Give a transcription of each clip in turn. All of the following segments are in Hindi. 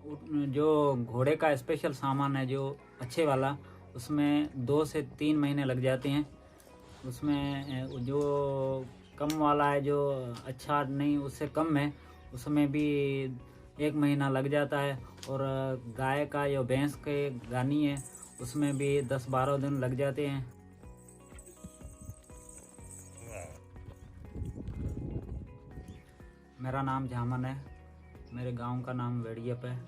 जो घोड़े का स्पेशल सामान है जो अच्छे वाला, उसमें 2 से 3 महीने लग जाते हैं। उसमें जो कम वाला है जो अच्छा नहीं उससे कम है, उसमें भी 1 महीना लग जाता है। और गाय का या भैंस के गानी है उसमें भी 10-12 दिन लग जाते हैं। मेरा नाम झामन है, मेरे गांव का नाम वेड़ियप है।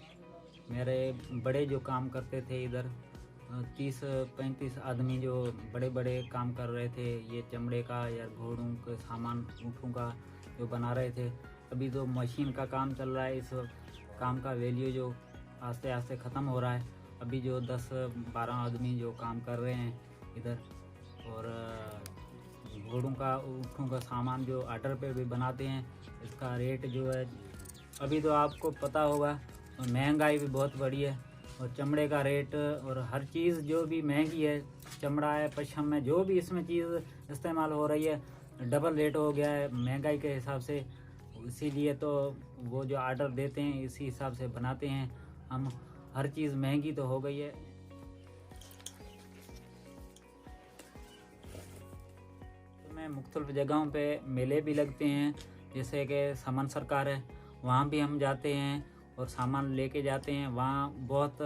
मेरे बड़े जो काम करते थे इधर 30-35 आदमी जो बड़े बड़े काम कर रहे थे, ये चमड़े का या घोड़ों के सामान ऊँटों का जो बना रहे थे। अभी तो मशीन का काम चल रहा है, इस काम का वैल्यू जो आस्ते आस्ते ख़त्म हो रहा है। अभी जो 10-12 आदमी जो काम कर रहे हैं इधर, और घोड़ों का ऊँटों का सामान जो ऑर्डर पे भी बनाते हैं, इसका रेट जो है अभी तो आपको पता होगा, और महंगाई भी बहुत बड़ी है। और चमड़े का रेट और हर चीज़ जो भी महंगी है, चमड़ा है, पशम है, जो भी इसमें चीज़ इस्तेमाल हो रही है, डबल रेट हो गया है महंगाई के हिसाब से। इसीलिए तो वो जो ऑर्डर देते हैं इसी हिसाब से बनाते हैं हम। हर चीज़ महंगी तो हो गई है। में मुख्तलिफ जगहों पे मेले भी लगते हैं, जैसे कि समन सरकार है, वहाँ भी हम जाते हैं और सामान लेके जाते हैं। वहाँ बहुत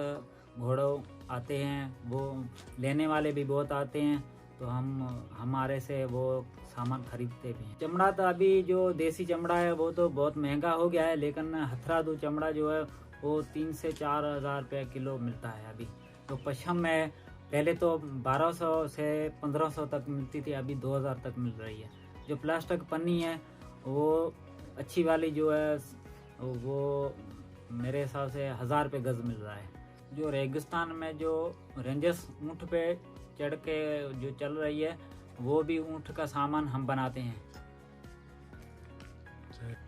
घोड़ों आते हैं, वो लेने वाले भी बहुत आते हैं, तो हम हमारे से वो सामान खरीदते भी हैं। चमड़ा तो अभी जो देसी चमड़ा है वो तो बहुत महंगा हो गया है, लेकिन हथरादू चमड़ा जो है वो 3 से 4 हज़ार रुपये किलो मिलता है अभी। तो पशम है, पहले तो 1200 से 1500 तक मिलती थी, अभी 2000 तक मिल रही है। जो प्लास्टिक पन्नी है वो अच्छी वाली जो है वो मेरे हिसाब से 1000 रुपये गज़ मिल रहा है। जो रेगिस्तान में जो रेंजर्स ऊँट पे चढ़ के जो चल रही है, वो भी ऊँट का सामान हम बनाते हैं।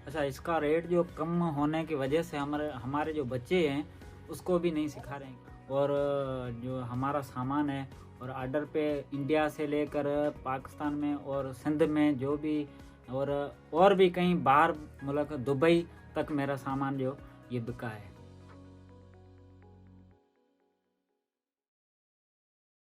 अच्छा, इसका रेट जो कम होने की वजह से हमारे जो बच्चे हैं उसको भी नहीं सिखा रहे हैं। और जो हमारा सामान है और ऑर्डर पे इंडिया से लेकर पाकिस्तान में और सिंध में जो भी और भी कहीं बाहर मुल्क दुबई तक मेरा सामान जो ये बिका है।